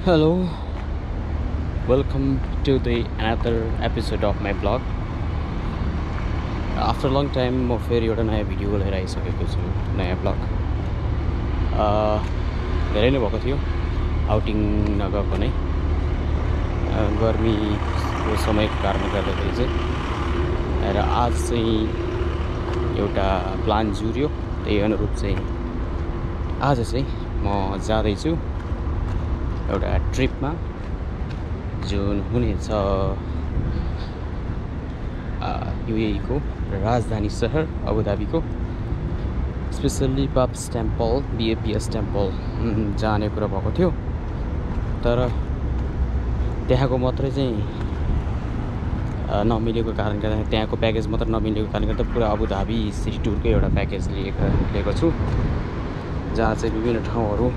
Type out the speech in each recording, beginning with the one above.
Hello, welcome to the another episode of my blog. After a long time म फेरि एउटा नयाँ video लिएर आइसकेको छु, नयाँ ब्लग। धेरै नै भएको थियो आउटिङ नगएको नै, गर्मीको समयको कारणले गर्दाखेरि चाहिँ, र आज चाहिँ एउटा प्लान जुर्यो। त्यही अनुरूप चाहिँ आज चाहिँ म जाँदैछु एउटा ट्रिपमा, जुन हुनेछ UAE को राजधानी सहर अबुधाबीको स्पेसल्ली बाप्स टेम्पल, BAPS टेम्पल जाने कुरा भएको थियो। तर त्यहाँको मात्रै चाहिँ नमिलेको कारणले गर्दा, त्यहाँको प्याकेज मात्र नमिलेको कारणले गर्दा पुरा अबुधाबी सिटी टुरको एउटा प्याकेज लिएको छु, जहाँ चाहिँ विभिन्न ठाउँहरू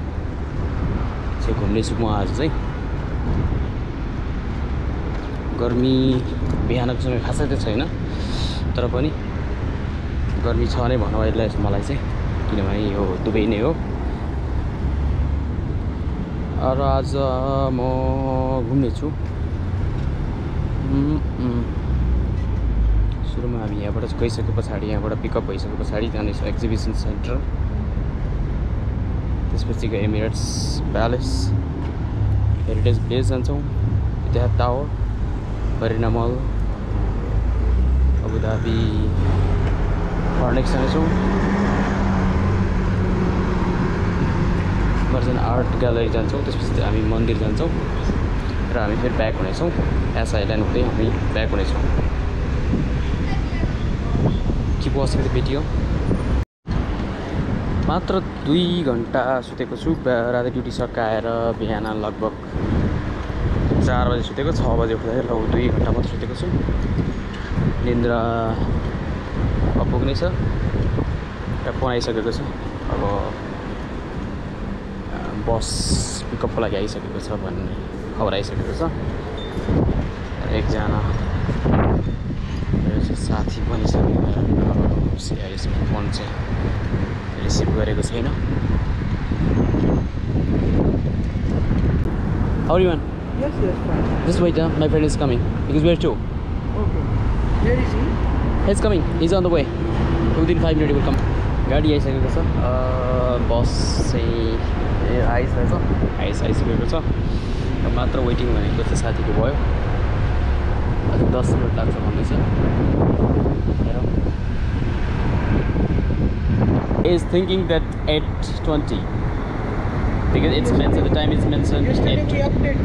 चाहिँ घुम्नेछु म। आज चाहिँ गर्मी बिहानको समय खासै त छैन, तर पनि गर्मी छ नै भनौँ अहिले मलाई चाहिँ, किनभने यो दुबई नै हो। र आज म घुम्ने छु। सुरुमा हामी यहाँबाट गइसके पछाडि, यहाँबाट पिकअप भइसके पछाडि जानेछौँ एक्जिबिसन सेन्टर, त्यसपछि एमिरेट्स प्यालेस, हेरिटेज भिलेज जान्छौँ, इतिहाद टावर, मरिना मल, अबुधाबी फर्नेक्स जानेछौँ, मर्चेन्ट आर्ट ग्यालरी जान्छौँ, त्यसपछि हामी मन्दिर जान्छौँ र हामी फेरि ब्याक हुनेछौँ। एस आइल्यान्ड हुँदै हामी ब्याक हुनेछौँ। Keep watching the video. मात्र 2 घन्टा सुतेको छु। राति ड्युटी सकाएर बिहान लगभग 4 बजे सुतेको, 6 बजे उठ्दाखेरि लगभग 2 घन्टा मात्र सुतेको छु। निन्द्रा पुग्ने छ र बनाइसकेको छ। अब बस पिकअपको लागि आइसकेको छ भन्ने खबर आइसकेको छ। एकजना साथी बनिसकेको यसको फोन चाहिँ रिसिभ गरेको छैन। How are you, man? Yes, fine. Just wait, my friend is coming because we're two. Okay. Where is he? He's coming. He's on the way. Within 5 minutes he will come. गाडी आइसकेको छ। बस चाहिँ आइसकेको छ। मात्र waiting भनेको चाहिँ साथीको भयो। 10 मिनट लाग्छ भन्दैछ। He is thinking that 8:20 because it's mentioned, the time is mentioned. Yesterday we update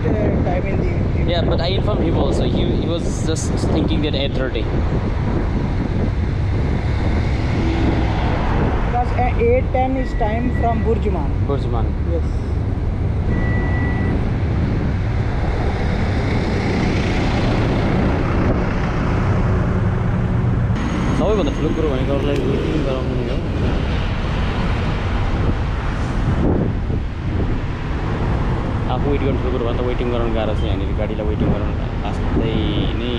time in the. Yeah, but I informed him also. He was just thinking that 8:30. Because 8:10 is time from Burjuman. Burjuman. Yes. सबैभन्दा ठुलो कुरो भनेको अरूलाई waiting गराउनु नै हो। आफू weight गर्नु ठुलो कुरो भन्दा वेटिङ गराउनु गाह्रो छ। यहाँनिर गाडीलाई वेटिङ गराउनु आस्तै नै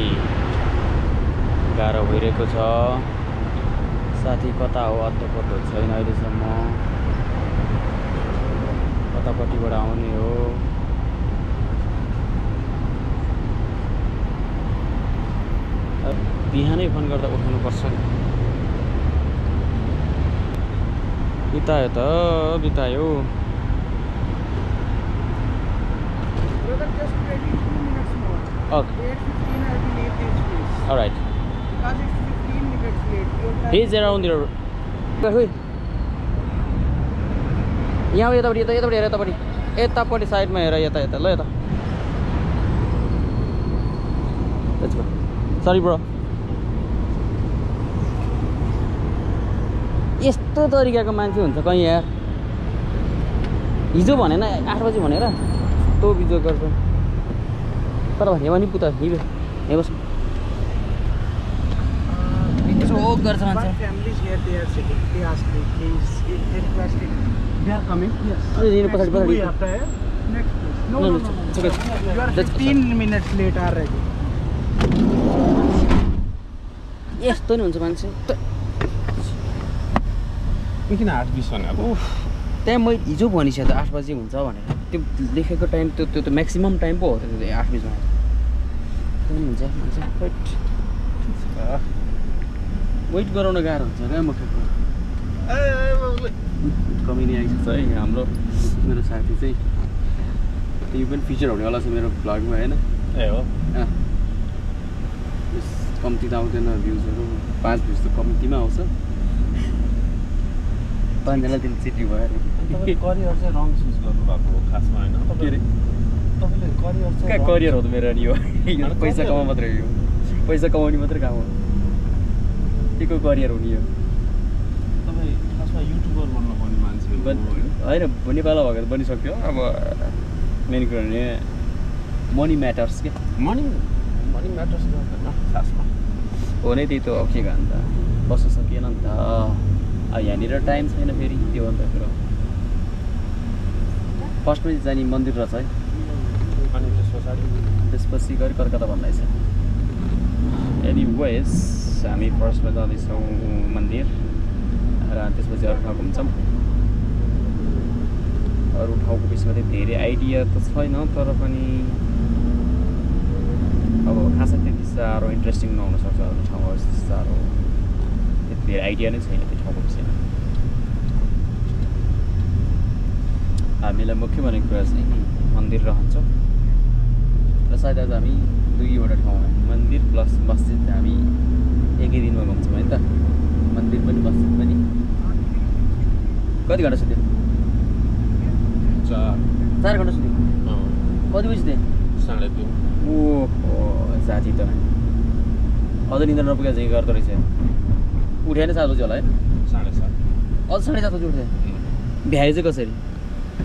गाह्रो भइरहेको छ। साथी कता हो अत्तो छैन अहिलेसम्म, कतापट्टिबाट आउने हो। बिहानै फोन गर्दा उठाउनु पर्छ। बितायो त बितायो। Brother, just 22 minutes more. Okay. 8:15 I will leave this place. All right. Because it's 15 minutes late. Your time. He's around there. यहाँ यतापट्टि हेर, यतापट्टि साइडमा हेर, यता ल यता। Let's go. Sorry bro. यस्तो तरिकाको मान्छे हुन्छ कहीँ यार। हिजो भनेन 8 बजी भनेर तो बिजो गर्छ। तर भने पनि पुता हिँड्यो यहाँ बस्नु। यसो गर्छ मान्छे। One family is here. They are sitting. They asked me. They requested. They are coming. Yes. यिनी पछाडि Next place. No. it's okay. You are 15 minutes late already. यस्तो नि हुन्छ मान्छे। किन 8:20 भने अब त्यहाँ मैले हिजो भनिसकेँ त 8 बजी हुन्छ भनेर। त्यो लेखेको टाइम त्यो त म्याक्सिमम टाइम पो हो त्यो 8 बजीमा हुन्छ वेट गराउन गाह्रो हुन्छ क्या मुखेको कमेडी आइसक्छ है हाम्रो मेरो साथी चाहिँ त्यो पनि फिचर हुनेवाला छ मेरो भ्लगमा होइन ए हो कम्ती त आउँदैन भ्युजहरू 5 भ्युज त कम्तीमा आउँछ 5 जनालाई दिल चिटी भयो तपाईले करियर चाहिँ रङ चुज गर्नुभएको हो खासमा होइन के अरे तपाईले करियर चाहिँ कहाँ करियर हो त मेरो नि यो पैसा कमाउनु मात्रै हो पैसा कमाउने मात्रै काम हो के को करियर हो नि यो तपाईँ खासमा युट्युबर बन्नुपर्ने मान्छे हो होइन नेपालमा भएको त बनिसक्यो अब मेन कुरा भने मनी म्याटर्स के मनी म्याटर्स गर्दैन खासमा हो नै त्यही त अब के अन्त बस्न सकिएन नि त अब यहाँनिर टाइम छैन फेरि त्यो अन्त कुरो फर्स्टमा जाने मन्दिर रहेछ है अनि त्यसपछि गरी कलकत्ता भन्दैछ एनिवेज हामी फर्स्टमा जाँदैछौँ मन्दिर र त्यसपछि अरू ठाउँ घुम्छौँ अरू ठाउँको विषयमा चाहिँ धेरै आइडिया त छैन तर पनि अब खासै त्यति साह्रो इन्ट्रेस्टिङ नहुनसक्छ अरू ठाउँहरू साह्रो त्यति धेरै आइडिया नै छैन त्यो ठाउँको विषयमा हामीलाई मुख्य भनेको कुरा चाहिँ मन्दिर रहन्छ र सायद आज हामी 2वटा ठाउँ मन्दिर प्लस मस्जिद हामी एकै दिनमा घुम्छौँ है त मन्दिर पनि मस्जिद पनि कति घन्टा सुत्यो 4 घन्टा सुत्यो कति बजी सुत्यो 3:30 ओहो साथी त अझ निन्द्रा नपुगेको चाहिँ गर्दो रहेछ उठ्यो नि 7 बजी होला है 7:30 अझ 7:30 बजी उठ्थ्यो भ्याए चाहिँ कसरी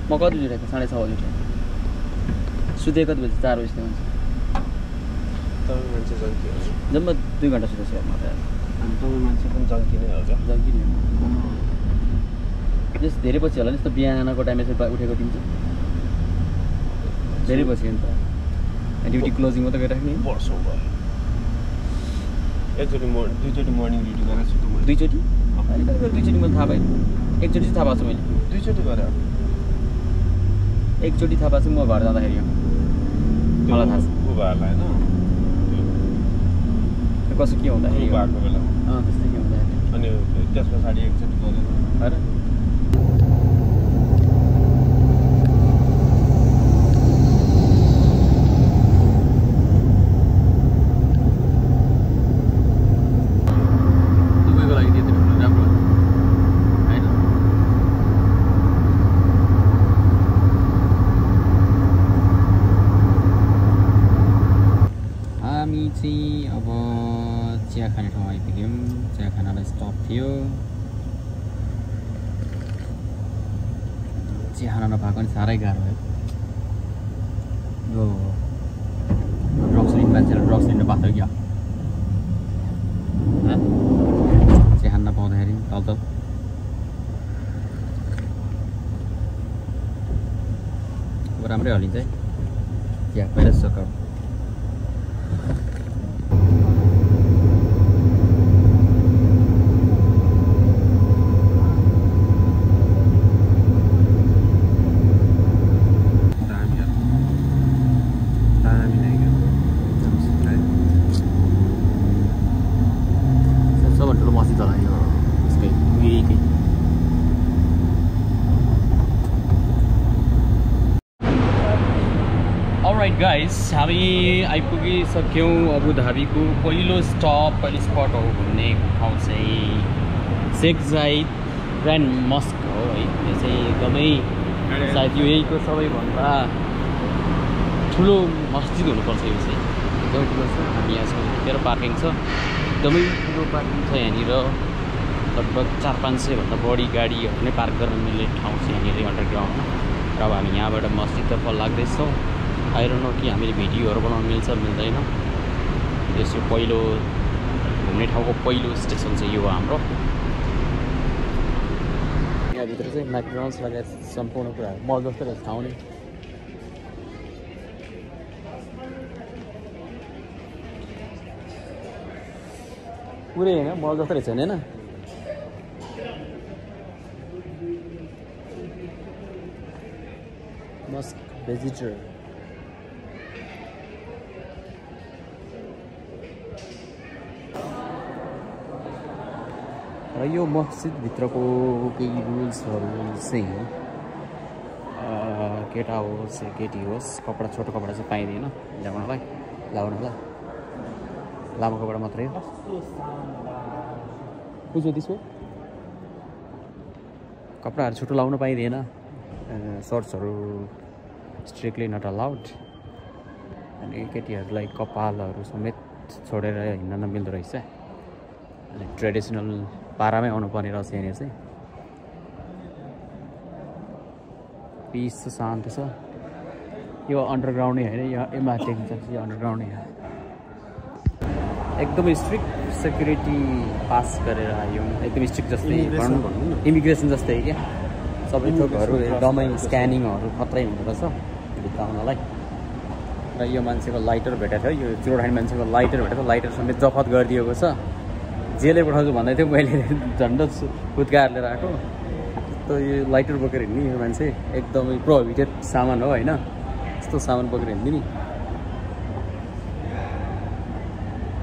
म कति बजी उठेको 6:30 बजी उठेँ सुते कति बजी 4 बजी मान्छे तपाईँ मान्छे जङ्की हो जम्मा 2 घन्टा सुतेको छु म त अनि तपाईँ मान्छे पनि जङ्की नै हो जङ्की नि जस धेरै पछि होला नि यस्तो बिहानको टाइममा चाहिँ उठेको दिन चाहिँ धेरै पछि नि त ड्युटी क्लोजिङ मात्रै गरिराख्ने वर्षौँ भयो दुईचोटि मर्निङ ड्युटी गरेको छु त मैले 2 चोटि होइन कति 2 चोटि मलाई थाहा भएन 1 चोटि चाहिँ थाहा भएको छ मैले 2 चोटि गरेँ 1 चोटि थाहा भएको छ म घर जाँदाखेरि यो मलाई थाहा छ बुबाहरूलाई होइन कसो के हुँदाखेरि भएको बेला त्यस्तै के हुँदाखेरि अनि त्यस पछाडि एकचोटि गरेर होइन अब चिया खाने ठाउँ आइपुग्यौँ चिया खानालाई स्टप थियो चिया खाना नपाएको पनि साह्रै गाह्रो है यो ड्रग्स लिने मान्छेलाई ड्रग्स लिनु पाएको क्या चिया खान नपाउँदाखेरि तल अब राम्रै हलिन्छ है चिया पहिला सकाउ गाइस हामी आइपुगिसक्यौँ अबु धाबीको पहिलो स्पट हो घुम्ने ठाउँ चाहिँ शेख जायद ग्रान्ड मस्क हो है यो चाहिँ एकदमै सायद यो यहीँको सबैभन्दा ठुलो मस्जिद हुनुपर्छ यो चाहिँ एकदमै ठुलो छ हामी यहाँसम्म खेर पार्किङ छ एकदमै ठुलो पार्किङ छ यहाँनिर लगभग 400-500 भन्दा बढी गाडीहरू नै पार्क गर्न मिल्ने ठाउँ छ यहाँनिर अन्डरग्राउन्डमा र अब हामी यहाँबाट मस्जिदतर्फ लाग्दैछौँ आइरहनु कि हामीले भिडियोहरू बनाउनु मिल्छ मिल्दैन यसो पहिलो घुम्ने ठाउँको पहिलो स्टेसन चाहिँ यो हो हाम्रो यहाँभित्र चाहिँ म्याकडोनल्ड्स लगायत सम्पूर्ण कुराहरू मल जस्तो रहेछ ठाउँ नि पुरै होइन मल जस्तो रहेछ नि होइन मस्क visitor. र यो मस्जिदभित्रको केही रुल्सहरू चाहिँ केटा होस् या केटी होस् कपडा छोटो कपडा चाहिँ पाइँदैन ल्याउनलाई लाउनलाई लामो कपडा मात्रै हो बुझ्यो त्यसो कपडाहरू छोटो लाउन पाइँदैन सर्ट्सहरू स्ट्रिक्टली नट अलाउड अनि केटीहरूलाई कपालहरू समेत छोडेर हिँड्न नमिल्दो रहेछ अनि ट्रेडिसनल पारामै आउनुपर्ने रहेछ यहाँनिर चाहिँ पिस छ शान्त छ यो अन्डरग्राउन्डै होइन यो माथि यो अन्डरग्राउन्डै हो एकदमै स्ट्रिक्ट सेक्युरिटी पास गरेर आयौँ एकदम स्ट्रिक्ट जस्तै इमिग्रेसन जस्तै क्या सबै थोकहरू एकदमै स्क्यानिङहरू खत्रै हुँदो रहेछ भित्र आउनलाई र यो मान्छेको लाइटर भेटेको थियो यो चुरोडानी मान्छेको लाइटर भेटेको लाइटर समेत जफत गरिदिएको छ जेलै पठाउँछु भन्दै थियो मैले झन्डा फुत्काएर लिएर आएको यस्तो यो लाइटर बोकेर हिँड्ने यो मान्छे एकदमै प्रोहिबिटेड सामान हो होइन यस्तो सामान बोकेर हिँड्ने नि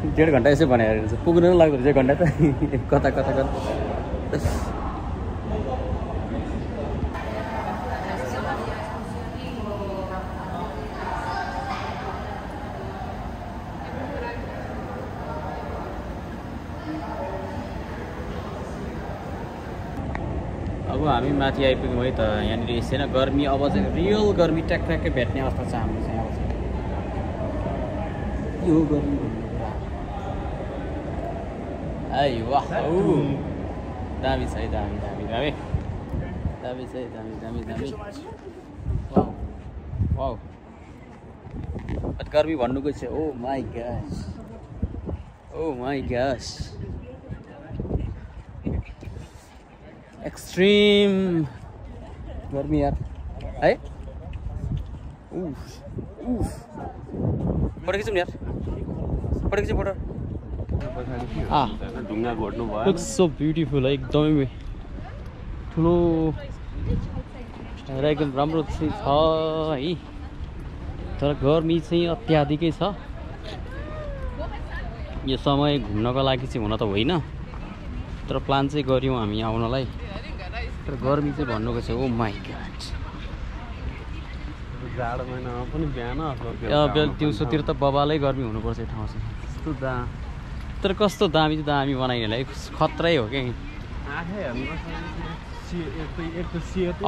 1.5 घन्टा यसो भनेर पुग्नु नै लाग्दो रहेछ 1 घन्टा त कता कता कता अब हामी माथि आइपुग्यौँ है त यहाँनिर यसैन गर्मी अब चाहिँ रियल गर्मी ट्याक्ट्याक्कै भेट्ने अवस्था छ हाम्रो चाहिँ अब चाहिँ यो गर्मी आई वाह दामी छ है दामी दामी दामी दामी छ है दामी दामी दामी वाउ वाउ गर्मी भन्नुको छ ओ माई ग्यास एक्सट्रीम गर्मी यार है उफ उफ फोटो खिचौँ यार फोटो खिचौँ फोटो ढुङ्गा घोट्नु भयो लुक्स सो ब्युटिफुल है एकदमै ठुलो र एकदम राम्रो चाहिँ छ है तर गर्मी चाहिँ अत्याधिकै छ यो समय घुम्नको लागि चाहिँ हुन त होइन तर प्लान चाहिँ गऱ्यौँ हामी आउनलाई तर गर्मी चाहिँ भन्नुको छ ओ माई गॉड जाडो महिनामा पनि बिहान दिउँसोतिर त बबालै गर्मी हुनुपर्छ यो ठाउँ चाहिँ यस्तो तर कस्तो दामी चाहिँ दामी बनाइनेलाई खत्रै हो कि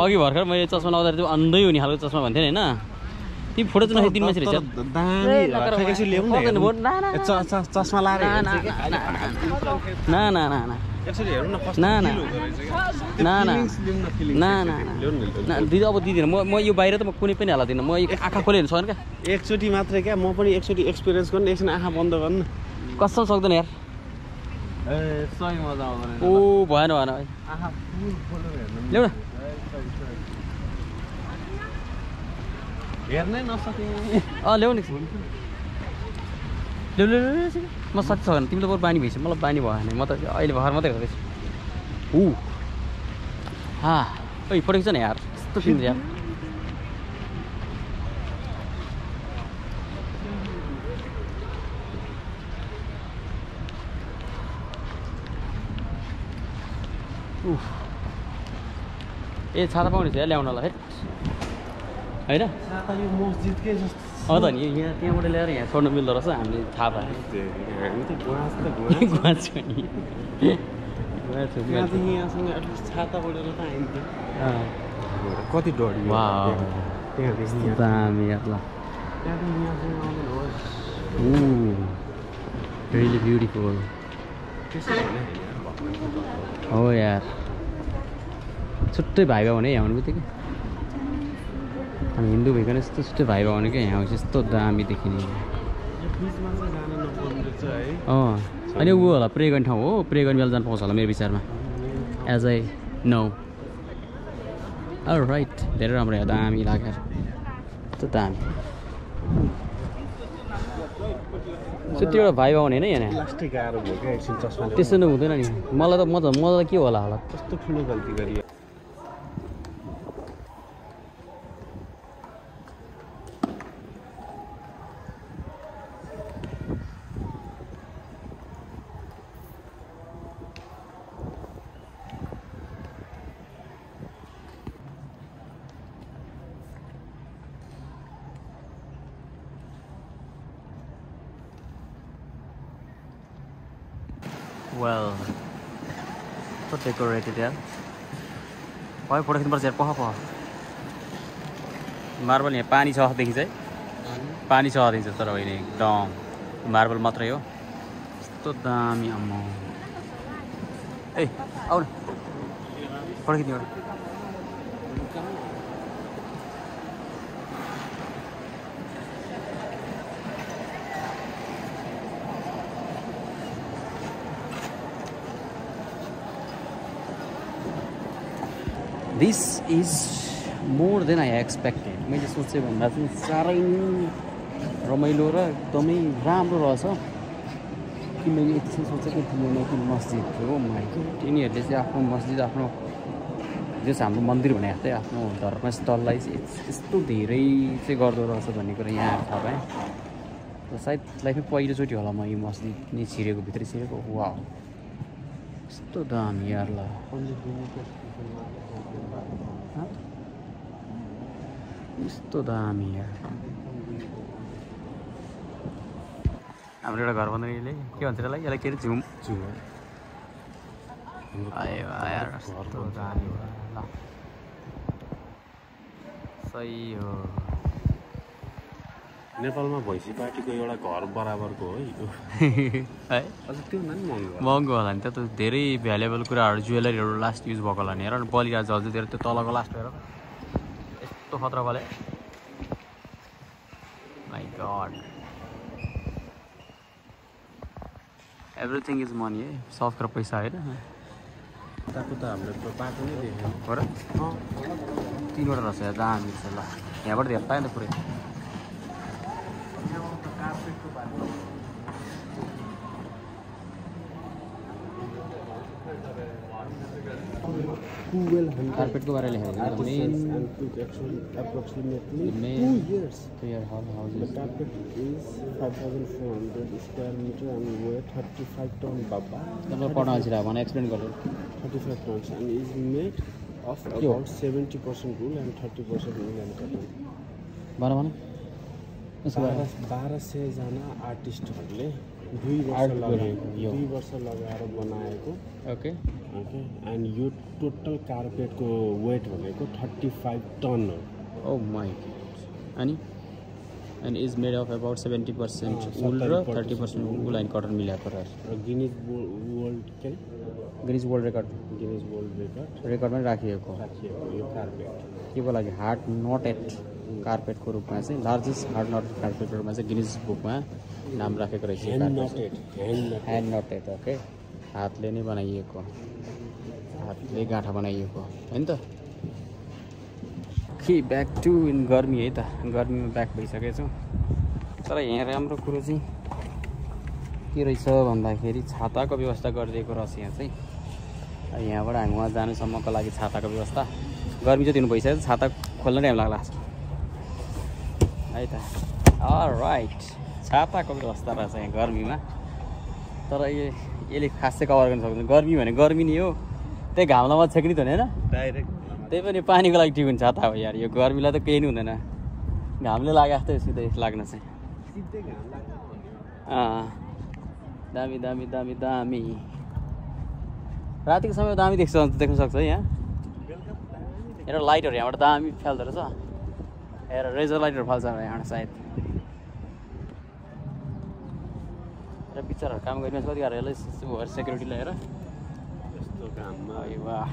अघि भर्खर मैले चस्मा लाउँदाखेरि चाहिँ अन्धै हुने खालको चस्मा भन्थेँ होइन तिमी फोटो चाहिँ नखिच्दिनु मान्छे चस्मा लाएर दिदी अब दिँदिनँ म यो बाहिर त म कुनै पनि हाल्दिनँ म आँखा खोले हेर्नु सक्दैन क्या एकचोटि मात्रै क्या म पनि एकचोटि एक्सपिरियन्स गर्नु एकछिन आँखा बन्द गर्नु कस्तो सक्दैन यार सही मजा आउँदैन ओ भएन भएन भाइ आँखा फुल खोलेर हेर्नु ल्याउ न हेर्नै नसके ल्याउ नि ल्याउ म सक्छ भने तिमीले बरु बानी भइसक्यो मलाई बानी भएन म त अहिले भर्खर मात्रै गर्दैछु ओइ फोटो खिच्छ नि यार यस्तो सुन्दर यार ए छाता पाउने छ या ल्याउनलाई होइन मस्जिदकै जस्तो त नि यहाँ त्यहाँबाट ल्याएर यहाँ छोड्नु मिल्दो रहेछ हामीले थाहा पायो गुवाछ नि यहाँसँग एटलिस्ट छाता बढेर त आइन्थ्यो कति डढी दामी यार ल रियली ब्युटिफुल हो यार छुट्टै भाइ भाइ हुने यहाँ आउनु बित्तिकै हामी हिन्दू भइकन यस्तो छुट्टै भाइ भाइ हुने क्या यहाँ आउँछ यस्तो दामी देखिने अनि ऊ होला प्रे गर्ने ठाउँ हो प्रे गर्ने बेला जानु पाउँछ होला मेरो विचारमा एज आई नो राइट धेरै राम्रो यहाँ दामी लागेर यस्तो दामी छुट्टै भाइ भाइ हुने होइन यहाँ त्यस्तो नै हुँदैन नि मलाई त के होला कस्तो ठुलो गल्ती गरियो वेल तो डेकोरेटेड यार भाइ फोटो खिच्नुपर्छ यार पख मार्बल यहाँ पानी छ देखिन्छ है पानी छ देखिन्छ तर होइन एकदम मार्बल मात्रै हो यस्तो दामी अम्मा ए आउ न फोटो खिच्ने एउटा This is more than I expected. मैले सोचे भन्दा चाहिँ साह्रै रमाइलो र एकदमै राम्रो रहेछ कि मैले यति सोचेको थिएन कि मस्जिद हो माइको यिनीहरूले चाहिँ आफ्नो मस्जिद आफ्नो जस हाम्रो मन्दिर भने जस्तै आफ्नो धर्मस्थललाई चाहिँ यस्तो धेरै चाहिँ गर्दो रहेछ भन्ने कुरा यहाँ थाहा पाएँ र सायद लाइफमै पहिलोचोटि होला म यो मस्जिद नै छिरेको भित्रै छिरेको वाउ यस्तो दामी यार ल यस्तो दामी यार हाम्रो एउटा घर बनाइले के भन्छ यसलाई यसलाई के अरे झुम आयो यार यस्तो दामी ल सही हो नेपालमा भैँसी पार्टीको एउटा घर बराबरको हो है अझ त्यो महँगो महँगो होला नि त धेरै भ्यालुएबल कुराहरू ज्वेलरीहरू लास्ट युज भएको होला नि हेर न बलिराज अझ धेरै त्यो तलको लास्ट हेर यस्तो खतरा वाले my God everything is money है सबको पैसा होइन ताको त हाम्रो बाटो नै देख्यो हो र तीनवटा रहेछ यहाँ दामी छ ल यहाँबाट धेरै पायो नि त पुरै कार्पेटको बारे लेखेको approximately 2 years. The carpet is 5,400 square meter and weight 35 ton baba. तपाईँ पढ्न अल्छिरहेको भने एक्सप्लेन गर्नु 35 tons and is made of about 70% wool and 30% wool and cotton. भन 1200 जना आर्टिस्टहरूले 2 वर्ष लगाएर बनाएको ओके ओके एन्ड यो टोटल कार्पेटको वेट भनेको 35 टन हो ओ माई अनि and is made of about 70% वुल र 30% वुल एन्ड कटन मिलाएको रहेछ र गिनिज वर्ल्ड रेकर्डमा राखिएको यो कार्पेट के को लागि हार्ड नटेड कार्पेटको रूपमा चाहिँ लार्जेस्ट हार्ड नटेड कार्पेटको रूपमा चाहिँ गिनिज बुकमा नाम राखेको रहेछ ह्यान्ड नटेड ओके हातले नै बनाइएको हातले गाँठा बनाइएको होइन त के ब्याक टु इन गर्मी है त गर्मीमा ब्याक भइसकेको छु तर यहाँ राम्रो कुरो चाहिँ के रहेछ भन्दाखेरि छाताको व्यवस्था गरिदिएको रहेछ यहाँ चाहिँ यहाँबाट हामी वहाँ जानुसम्मको लागि छाताको व्यवस्था गर्मी चाहिँ दिनु भइसक्यो छाता खोल्न टाइम लाग्ला है त अलराइट छाताको व्यवस्था रहेछ यहाँ गर्मीमा तर यसले खास चाहिँ कभर गर्न सक्दैन गर्मी भने गर्मी नै हो त्यही घामलामा छेक्नी त होइन डाइरेक्ट त्यही पनि पानीको लागि ठिक हुन्छ छाता हो यार यो गर्मीलाई त केही नै हुँदैन घामले लाग्यो जस्तै सिधै लाग्न चाहिँ दामी दामी दामी दामी रातिको समय दामी देख्न सक्छ है यहाँ हेर लाइटहरू यहाँबाट दामी फाल्दो रहेछ हेर रेजर लाइटहरू फाल्छ यहाँबाट सायद र बिचराहरू काम गरिरहेको कति गाह्रो यसलाई सेक्युरिटी ल्याएर यस्तो घाममा वाह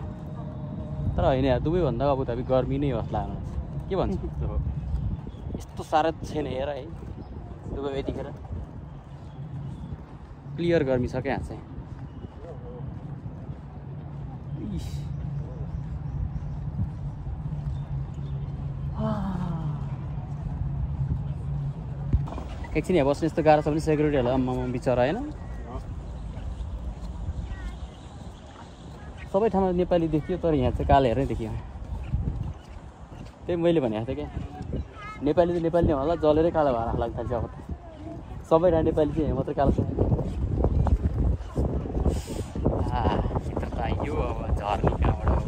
तर होइन यार दुबईभन्दा अबुधाबी गर्मी नै होस् लाग्नु के भन्छ यस्तो साह्रो छैन हेर है दुबई यतिखेर क्लियर गर्मी छ क्या यहाँ चाहिँ एकछिन यहाँ बस्नु यस्तो गाह्रो छ भने सेक्युरिटीहरूलाई आम्मामा बिचरा होइन सबै ठाउँमा नेपाली देखियो तर यहाँ चाहिँ कालो हेर्नै देखियो त्यही मैले भनेको थिएँ क्या नेपाली त नेपाली नै होला जलेरै कालो भएर लाग्छ अब त सबै ठाउँ नेपाली चाहिँ यहाँ मात्रै कालो छ यो अब झर्ने कहाँबाट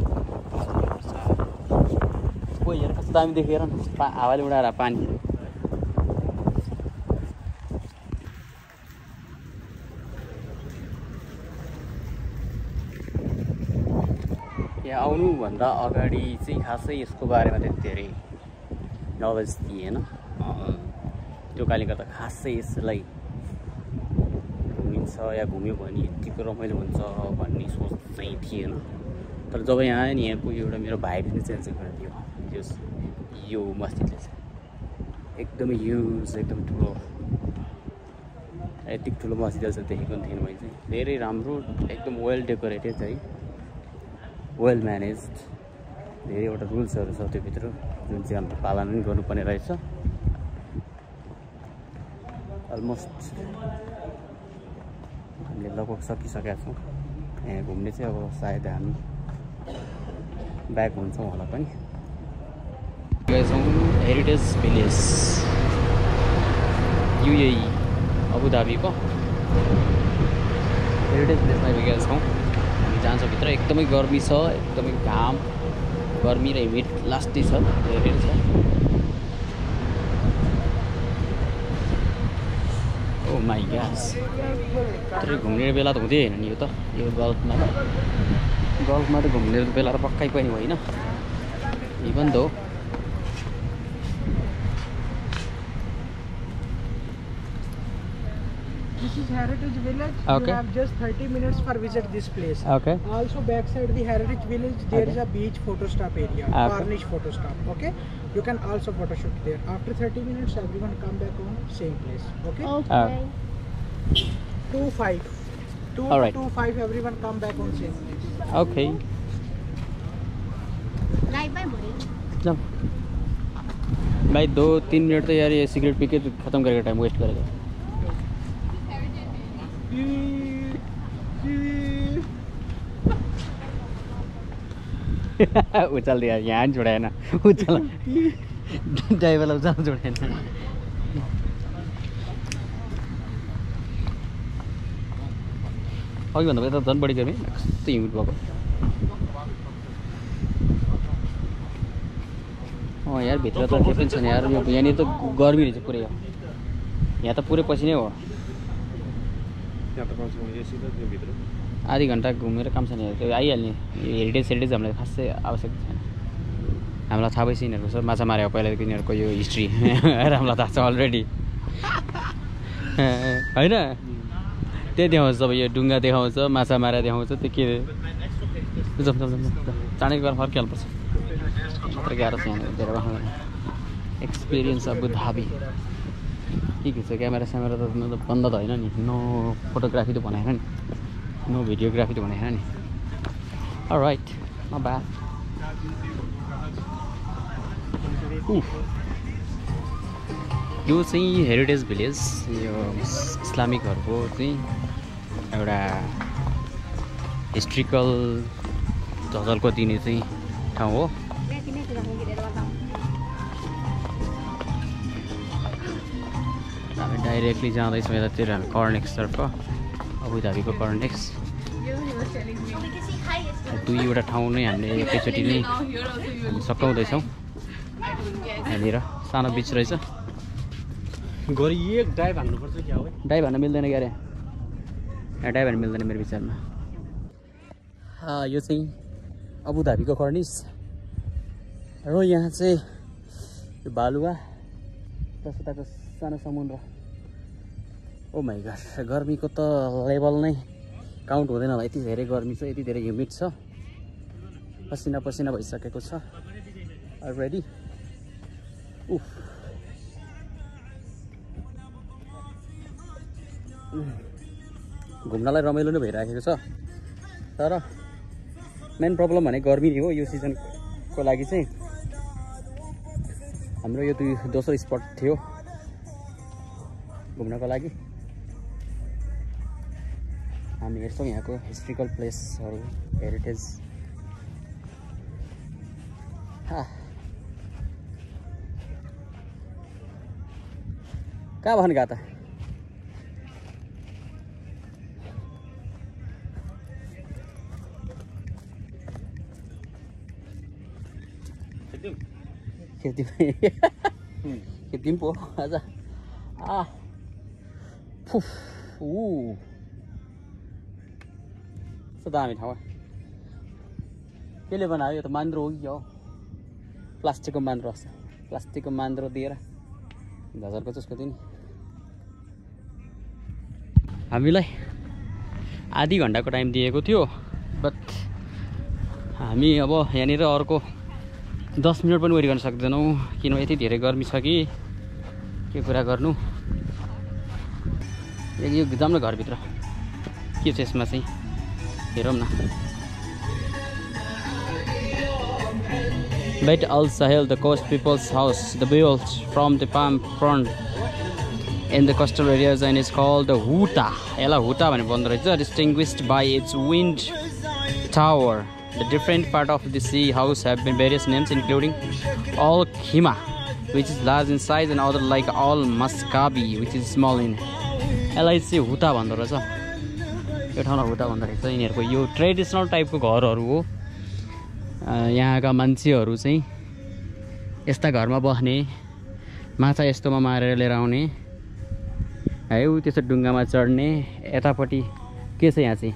कोही हेर कस्तो दामी देखेर हावाले उडाएर पानी यहाँ आउनुभन्दा अगाडि चाहिँ खासै यसको बारेमा त्यति धेरै नलेज थिएन त्यो कारणले गर्दा खासै यसलाई घुमिन्छ या घुम्यो भने यतिको रमाइलो हुन्छ भन्ने सोच चाहिँ थिएन तर जब यहाँ आयो नि यहाँको एउटा मेरो भाइले नै चेन्ज गरिदियो यो मस्जिदले चाहिँ एकदमै युज एकदम ठुलो यति ठुलो मस्जिद चाहिँ देखेको पनि थिएन मैले चाहिँ धेरै राम्रो एकदम वेल डेकोरेटेड है वेल म्यानेज्ड धेरैवटा रुल्सहरू छ त्योभित्र जुन चाहिँ हामीले पालन पनि गर्नुपर्ने रहेछ अलमोस्ट हामीले लगभग सकिसकेका छौँ यहाँ घुम्ने चाहिँ अब सायद हामी ब्याक हुन्छौँ होला पनि गएछौँ हेरिटेज भिलेज युएई अबुधाबीको हेरिटेज भिलेजमा आइपुगेका छौँ हामी जान्छौँ भित्र एकदमै गर्मी छ एकदमै घाम गर्मी र हिमिड लास्टै छ धेरै छ ओ माई ग्यास तर घुम्ने बेला त हुँदै होइन नि यो त यो गल्फमा त घुम्ने बेला त पक्कै पनि होइन even though This is Heritage Village. Okay. You have just 30 minutes for visit this place. Okay. Also backside the Heritage Village, there is a beach photo stop area, Cornish photo stop. Okay. You can also photo shoot there. After 30 minutes, everyone come back on same place. Okay. Okay. 2-5. 2 All right. 2-5. Everyone come back on same place. Okay जाऊँ भाई 2-3 minute तो यार ये cigarette P के ख़त्म करेगा time West करेगा उछल दिया यहाँ छोड़ा ना उछल ड्राइवर उछल छोड़ा ना अघि भन्दा त झन् बढी गर्मी कस्तो हिउड भएको यार भित्र त केही पनि छैन यार यहाँनिर त गर्मी रहेछ पुरै यहाँ त पुरै पसिनै हो आधी घन्टा घुमेर काम छैन त्यो आइहाल्ने हेरिटेज हामीलाई खासै आवश्यक छैन हामीलाई थाहा भइसक्यो यिनीहरूको सब माछा मारेको पहिलादेखि यिनीहरूको यो हिस्ट्री हामीलाई थाहा छ अलरेडी होइन त्यही देखाउँछ अब यो ढुङ्गा देखाउँछ माछा मारा देखाउँछ त्यो के चाँडै गएर फर्किहाल्नुपर्छ मात्र गाह्रो छ यहाँनिर धेरै एक्सपिरियन्स अबुधाबी के छ क्यामेरा स्यामेरा त बन्द त होइन नि नो फोटोग्राफी त भनेर नि नो भिडियोग्राफी त भनेर नि अलराइट नट ब्याड यो चाहिँ हेरिटेज भिलेज यो इस्लामिकहरूको चाहिँ एउटा हिस्ट्रिकल झलको दिने चाहिँ ठाउँ हो हामी डाइरेक्टली जाँदैछौँ यतातिर हामी कर्नेक्सतर्फ अबुधाबीको कर्नेक्स दुईवटा ठाउँ नै हामीले एकैचोटि नै हामी सकाउँदैछौँ यहाँनिर सानो बिच रहेछ एक डाइभ हान्नुपर्छ क्या हो डाइभ हान्न मिल्दैन क्या अरे यहाँ डाइभ हान्न मिल्दैन मेरो विचारमा यो चाहिँ अबुधाबीको कर्निस र यहाँ चाहिँ यो बालुवा तसताको सानो समुद्र ओ माइ गॉड गर्मीको त लेभल नै काउन्ट हुँदैन होला यति धेरै गर्मी छ यति धेरै ह्युमिड छ पसिना पसिना भइसकेको छ अलरेडी उफ घुम्नलाई रमाइलो नै भइराखेको छ तर मेन प्रब्लम भने गर्मी नै हो यो सिजनको लागि चाहिँ हाम्रो यो दोस्रो स्पट थियो घुम्नको लागि हामी हेर्छौँ यहाँको हिस्ट्रिकल प्लेसहरू हेरिटेज कहाँ भन्नु गएको त खेती पो आज कस्तो दामी ठाउँ केले बनायो यो त मान्द्रो हो कि हो प्लास्टिकको मान्द्रो रहेछ प्लास्टिकको मान्द्रो दिएर झझरको चाहिँ उसको दिने हामीलाई आधी घन्टाको टाइम दिएको थियो बट हामी अब यहाँनिर अर्को 10 मिनट पनि वेट गर्न सक्दैनौँ किनभने यति धेरै गर्मी छ कि के कुरा गर्नु यो जाऊँ न घरभित्र के छ यसमा चाहिँ हेरौँ न Beit al-Sahel, the coast people's house, the built from the palm frond in the coastal areas and is called the Huta. Ela Huta bhane bhando raheछ distinguished by its wind tower. The different part of the sea house have been various names including Al Khima, which is large in size, and other like Al Maskabi, which is small in. Ela चाहिँ हुता भन्दो रहेछ यो ठाउँमा हुता भन्दो रहेछ यिनीहरुको यो ट्रेडिसनल टाइपको घरहरु हो यहाँका मान्छेहरु चाहिँ यस्ता घरमा बस्ने माछा यस्तोमा मारेर लिएर आउने है उ त्यसो ढुङ्गामा चढ्ने यतापटि के छ यहाँ चाहिँ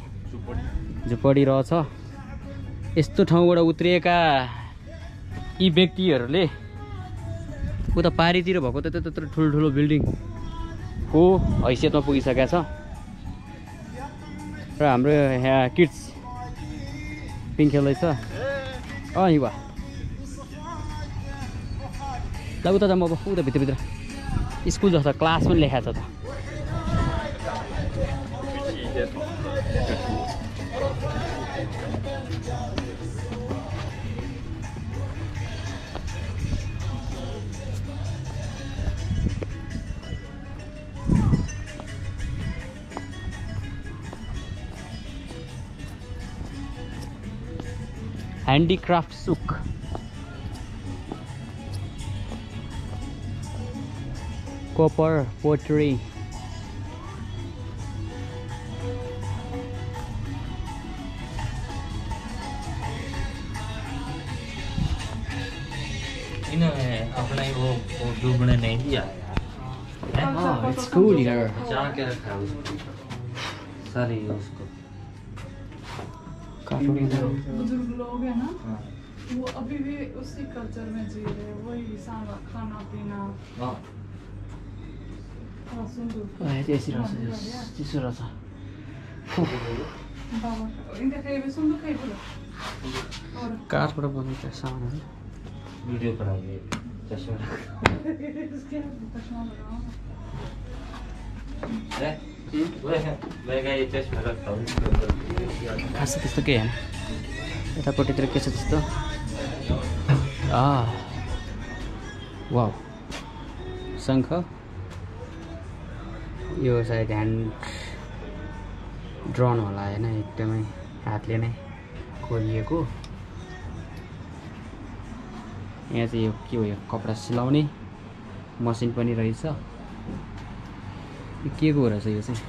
झुपडी रहेछ यस्तो ठाउँबाट उत्रिएका यी व्यक्तिहरुले उता पारीतिर भएको त्यत्रो ठुलठुलो बिल्डिङ को हैसियतमा पुगिसकेका छ र हाम्रो यहाँ किड्स पिङ खेल्दैछ युवा ल उता जाम अब उता भित्रभित्र स्कुल जस्तो क्लास पनि लेखाएको छ त handicraft souk copper pottery अपना वो डूबने नहीं दिया oh it's cool here बचा के रखा है उसको सारी उसको बुजुर्ग लोग है ना वो अभी भी उसी कल्चर में जी रहे हैं वही सारा खाना पीना त्यसै रहेछ चिसो रहेछ बाबा इनका खाए सुन्दर खाए बोलो और काठबाट बनाएको सामानहरु वीडियो बनाइए चश्मा इसके चश्मा लगाओ मैं ये चश्मा रखता हूँ खास त्यस्तो के हैन यतापट्टितिर के छ त्यस्तो वाउ शङ्ख यो सायद ह्यान्ड ड्रन होला हैन एकदमै हातले नै कोरिएको यहाँ चाहिँ यो के हो यो कपडा सिलाउने मसिन पनि रहेछ के को रहेछ यो चाहिँ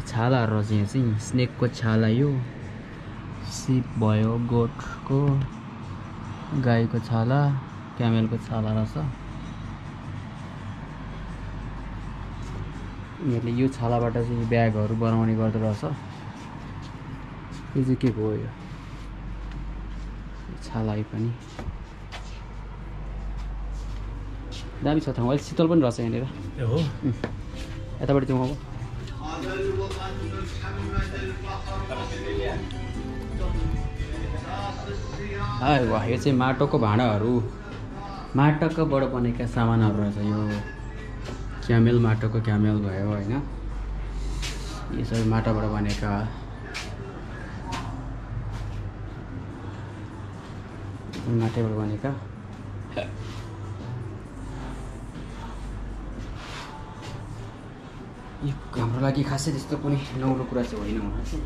छालाहरु रहेछ यहाँ चाहिँ स्नेकको छाला यो सिप भयो गोठको गाईको छाला क्यामेलको छाला रहेछ यिनीहरूले यो छालाबाट चाहिँ ब्यागहरु बनाउने गर्दो रहेछ यो चाहिँ के हो यो छाला पनि दामी छ ठाउँ अहिले शीतल पनि रहेछ यहाँनिर हो यताबाट जाउँ अब वाह यो चाहिँ माटोको भाँडाहरू माटोकोबाट बनेका सामानहरू रहेछ यो क्यामेल माटोको क्यामेल भयो हैन यो सबै माटोबाट बनेका माटोबाट बनेका यो हाम्रो लागि खासै त्यस्तो कुनै नौलो कुरा चाहिँ होइन होला चाहिँ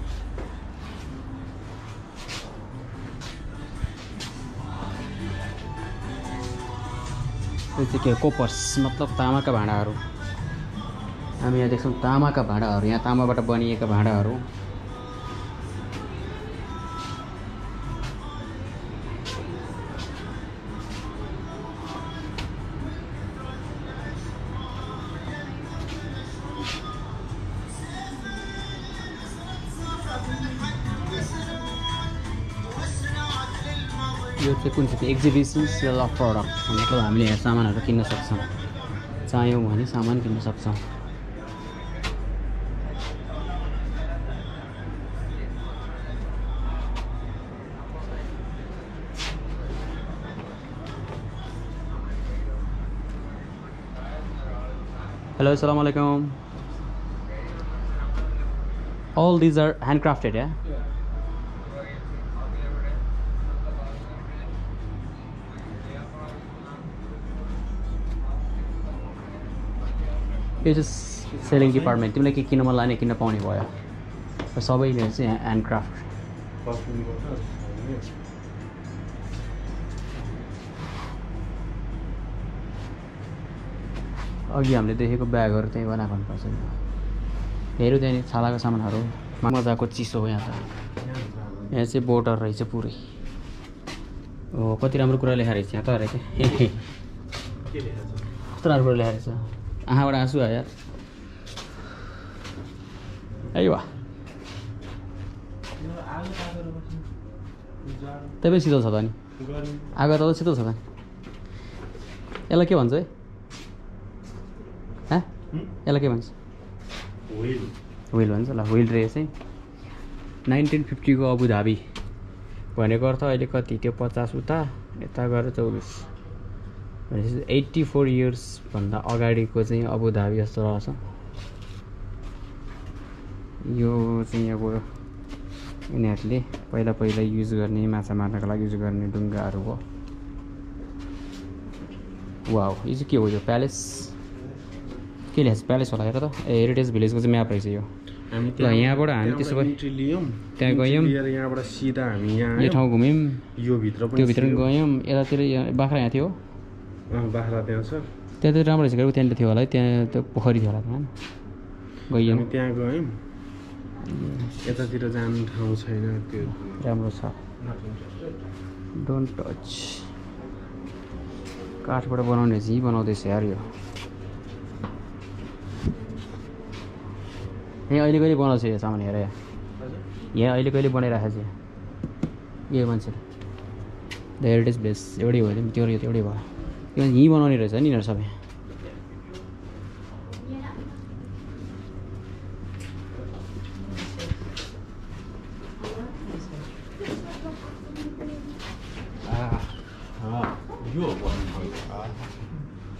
यो चाहिँ के कोपर्स मतलब तामाका भाँडाहरू हामी यहाँ देख्छौँ तामाका भाँडाहरू यहाँ तामाबाट बनिएका भाँडाहरू यो चाहिँ कुन चाहिँ एक्जिबिसन सेल अफ प्रडक्ट मतलब हामीले यहाँ सामानहरू किन्न सक्छौँ चाह्यौँ भने सामान किन्न सक्छौँ Hello, assalamu alaikum. All these are handcrafted, yeah? It is selling department. तिमीलाई के किन्न मन लाग्ने किन्न पाउने भयो र सबैले चाहिँ ह्यान्डक्राफ्ट अघि हामीले देखेको ब्यागहरू त्यहीँ बनाएको हुनुपर्छ हेऱ्यो त्यहाँनिर छालाको सामानहरू मजाको चिसो हो यहाँ त यहाँ चाहिँ बोर्डर रहेछ पुरै हो कति राम्रो कुरा लेखाएको रहेछ यहाँ त अरे कस्तो राम्रो कुरा लेखाएको रहेछ आँखाबाट आँसु आयो यार है वा त्यही पनि शीतल छ त नि आगो त शीतल छ त नि यसलाई के भन्छ है यसलाई के भन्छ व्हिल भन्छ ल व्हिल रहेछ है 1950 को अबुधाबी भनेको अर्थ अहिले कति त्यो 50 उता यता गएर 24 भनेपछि 84 इयर्स भन्दा अगाडिको चाहिँ अबुधाबी जस्तो रहेछ यो चाहिँ अब यिनीहरूले पहिला युज गर्ने माछा मार्नको लागि युज गर्ने डुङ्गाहरू हो वाउ यो चाहिँ के हो यो प्यालेस के लेखेको छ प्यालेस होला हेर त हेरिटेज भिलेजको चाहिँ म्याप रहेछ यो ल यहाँबाट हामी त्यसो भए त्यहाँ गयौँ यहाँबाट सिधा हामी यहाँ यो ठाउँ घुम्यौँ यो भित्र पनि त्यो भित्र गयौँ यतातिर बाख्रा यहाँ थियो बाख्रा त्यहाँ छ त्यहाँ राम्रो रहेछ त्यहाँनिर थियो होला है त्यहाँ त्यो पोखरी थियो होला त्यहाँ गयौँ त्यहाँ गयौँ यतातिर जानु ठाउँ छैन त्यो राम्रो छ डोन्ट टच काठबाट बनाउने चाहिँ बनाउँदैछ यार यो यहाँ अहिले कहिले बनाउँछ यो सामान हेर यहाँ अहिले कहिले बनाइराखेको छ यो मान्छेले द हेरिटेज प्लेस एउटै भयो त्यो एउटै भयो यो यहीँ बनाउने रहेछ नि यिनीहरू सबै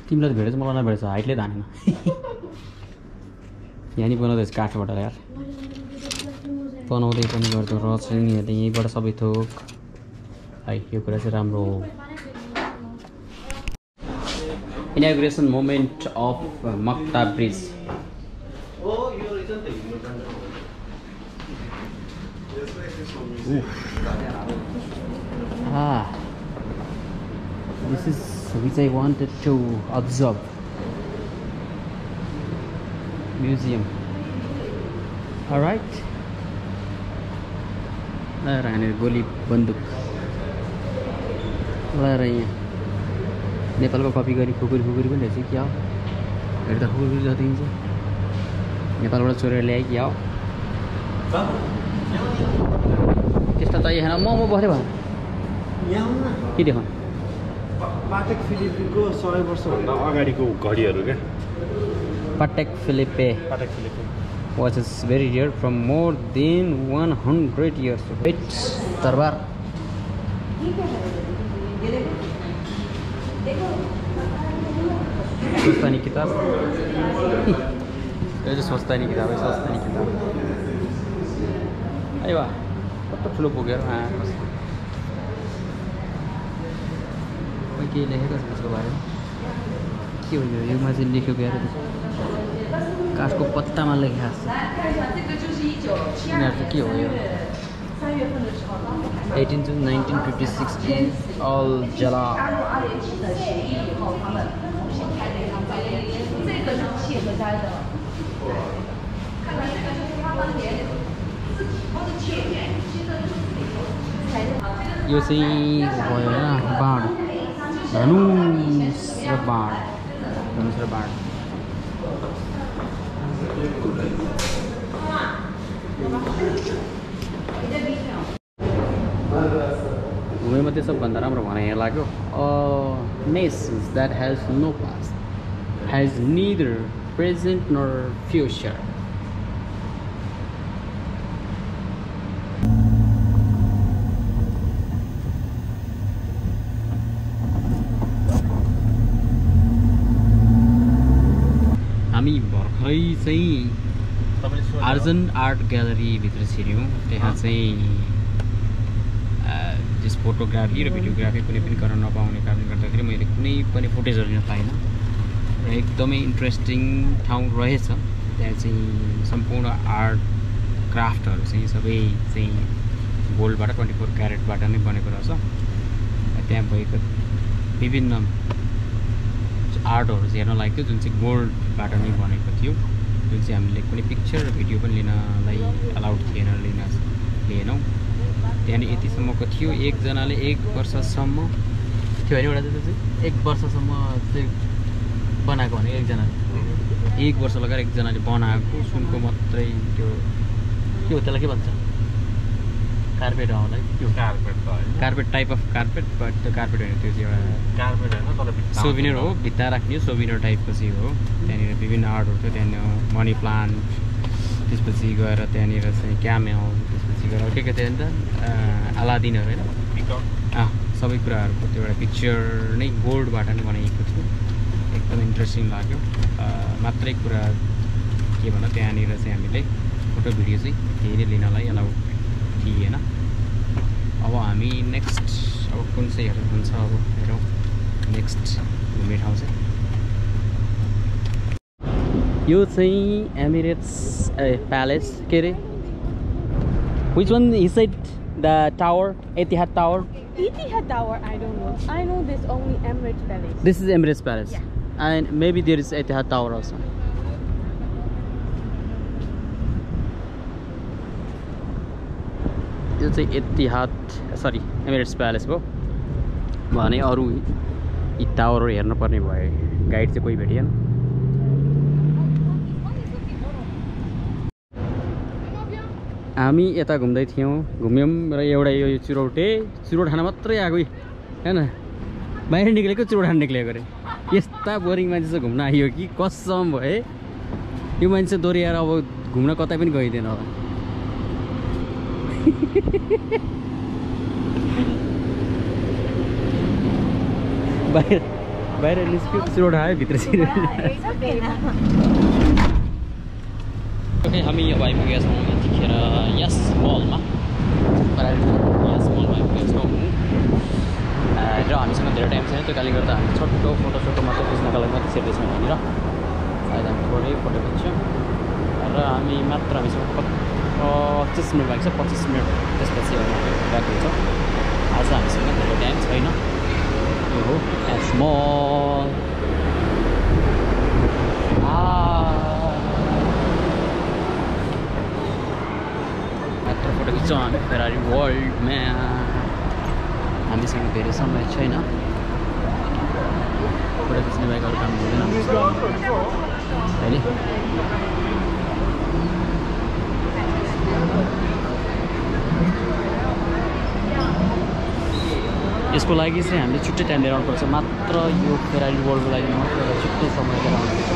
तिमीलाई त भेटेछ मलाई नभेटेछ हाइटले धानेन यहाँ नि बनाउँदैछ काठबाट यार बनाउँदै पनि गर्दो रहेछ यिनीहरूले यहीँबाट सबै थोक है यो कुरा चाहिँ राम्रो हो इनाग्रेसन मोमेन्ट अफ मक्ता bridge this is which I wanted to observe museum alright लाएर हानेर गोली बन्दुक लाएर यहाँ नेपालको कपी गरी खुकुरी पनि रहेछ क्या हो हेर्दा खुकुरी जति हुन्छ नेपालबाट चोरेर ल्याए क्या हो त्यस्तो चाहिएन म बस्दै भयो के देखाउनु पाटेक फिलिपेको 100 वर्षभन्दा अगाडिको घडीहरू क्या Patek Philippe was very rare from more than 100 years ago. It's Darbar. Swastani kitab. This is Swastani kitab. Aywa. What flow हो गया हाँ मैं के लेखेको छ त्यसको बारेमा के हो यो मा चाहिँ लेख्यो गएर काठको पत्तामा लेखेको छ यिनीहरू के हो यो 18 June 1956 Al Jalaa यो चाहिँ भयो हैन बाण धनुष र बाण घुमेमध्ये सबभन्दा राम्रो भनाइ यहाँ लाग्यो nations that has no past has neither present nor future. हामी भर्खरै चाहिँ आर्जन आर्ट ग्यालरीभित्र छिर्यौँ। त्यहाँ चाहिँ जस फोटोग्राफी र भिडियोग्राफी कुनै पनि गर्न नपाउने कारणले गर्दाखेरि मैले कुनै पनि फुटेजहरू लिन पाइनँ र एकदमै इन्ट्रेस्टिङ ठाउँ रहेछ। त्यहाँ चाहिँ सम्पूर्ण आर्ट क्राफ्टहरू चाहिँ सबै चाहिँ गोल्डबाट 24 क्यारेटबाट नै बनेको रहेछ। त्यहाँ भएको विभिन्न आर्टहरू चाहिँ हेर्न लाग्थ्यो जुन चाहिँ गोल्डबाट नै बनेको थियो, जुन चाहिँ हामीले कुनै पिक्चर र भिडियो पनि लिनलाई अलाउड थिएन, लिएनौँ। त्यहाँनिर यतिसम्मको थियो, एकजनाले 1 वर्षसम्म थियो होइन एउटा चाहिँ 1 वर्षसम्म चाहिँ बनाएको भने एकजनाले 1 वर्ष लगाएर एकजनाले बनाएको सुनको मात्रै त्यो के हो त्यसलाई के भन्छ कार्पेट हो होला त्यो carpet type of carpet but त्यो कार्पेट होइन, त्यो चाहिँ एउटा कार्पेट होइन तर सोभिनियर हो, भित्ता राख्ने सोभिनियर टाइपको चाहिँ हो। त्यहाँनिर विभिन्न आर्टहरू थियो, त्यहाँनिर मनी प्लान्ट, त्यसपछि गएर त्यहाँनिर चाहिँ क्यामेल, त्यसपछि गएर के थियो नि त अलादिनहरू होइन सबै कुराहरूको त्यो एउटा पिक्चर नै गोल्डबाट नै बनाइएको थियो। एकदम इन्ट्रेस्टिङ लाग्यो। मात्रै कुरा के भन्दा त्यहाँनिर चाहिँ हामीले फोटो भिडियो चाहिँ धेरै लिनलाई अलाउड थिएन। अब हामी नेक्स्ट अब कुन चाहिँ हुन्छ अब हेरौँ नेक्स्ट घुम्ने ठाउँ चाहिँ यो चाहिँ एमिरेट्स प्यालेस के अरे which one he said the tower Etihad tower Etihad Tower, I don't know. I know this only Emirates Palace. This is Emirates Palace. Yeah. And maybe there is Etihad Tower also. यो चाहिँ एतिहाद sorry Emirates palace भयो भने अरू यी टावरहरू हेर्नुपर्ने भयो, guide चाहिँ कोही भेटिएन। हामी यता घुम्दै थियौँ, घुम्यौँ र एउटा यो चुरोट खान मात्रै आएको होइन, बाहिर निक्लेको चुरोट खान निक्लेको अरे। यस्ता बोरिङ मान्छे चाहिँ घुम्न आइयो कि कसम भए यो मान्छे दोहोऱ्याएर अब घुम्न कतै पनि गइदिएन होला। बाहिर निस्क्यो चुरोट आयो भित्र छिर्यो। ओके हामी अब आइपुगेका छौँ यतिखेर यस मलमा, यस मलमा आइपुगेका छौँ र हामीसँग धेरै टाइम छैन, त्यो कारणले गर्दा हामी छोटो फोटो मात्र खिच्नका लागि मात्रै छिर्दैछौँ यहाँनिर। सायद हामी थोरै फोटो खिच्छौँ र हामीसँग 25 मिनट बाँकी छ, 25 मिनट त्यसपछि बाँकी हुन्छ। आज हामीसँग धेरै टाइम छैन। यो हो यस मल। मात्र फोटो खिच्छौँ हामी फेरारी वर्ल्डमा। हामीसँग धेरै समय छैन, फोटो खिच्ने बाहेक अरू काम हुँदैन अहिले। यसको लागि चाहिँ हामीले छुट्टै टाइम लिएर आउनुपर्छ, मात्र यो फेरारी वर्ल्डको लागि मात्र छुट्टै समय लिएर आउनुपर्छ।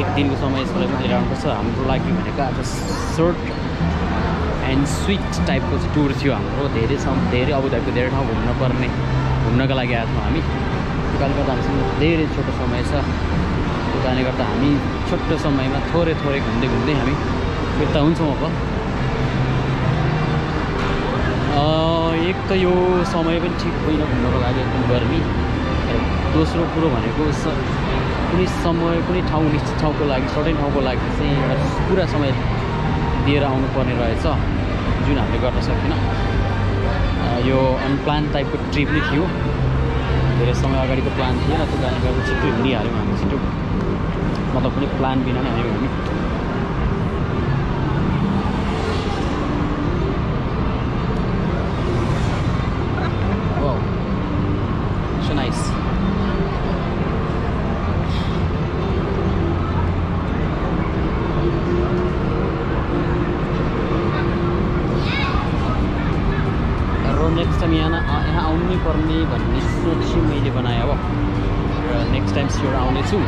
1 दिनको समय यसको लागि लिएर आउनुपर्छ। हाम्रो लागि भनेको आज सर्ट एन्ड स्विट टाइपको चाहिँ टुर थियो हाम्रो। धेरै अबुधाबीको धेरै ठाउँ घुम्नका लागि आएको छौँ हामी। त्यो कारणले गर्दा हामीसँग धेरै छोटो समय छ। त्यो कारणले गर्दा हामी छोटो समयमा थोरै घुम्दै हामी फिर्ता हुन्छौँ। अब एक त यो समय पनि ठिक होइन घुम्नको लागि, एकदम गर्मी। दोस्रो कुरो भनेको कुनै समय कुनै ठाउँ निश्चित ठाउँको लागि सर्टेन ठाउँको लागि चाहिँ एउटा पुरा समय दिएर आउनुपर्ने रहेछ, जुन हामीले गर्न सकेनौँ। यो अनप्लान टाइपको ट्रिप नै थियो, धेरै समय अगाडिको प्लान थिएन। त्यो कारणले गर्दा छिट्टो हिँडिहाल्यौँ हामी, छिट्टो मतलब कुनै प्लान बिना नै हाल्यौँ हामी। Nice. र पर्ने भन्ने सोची मैले बनाएँ अब र नेक्स्ट टाइम स्योर आउनेछु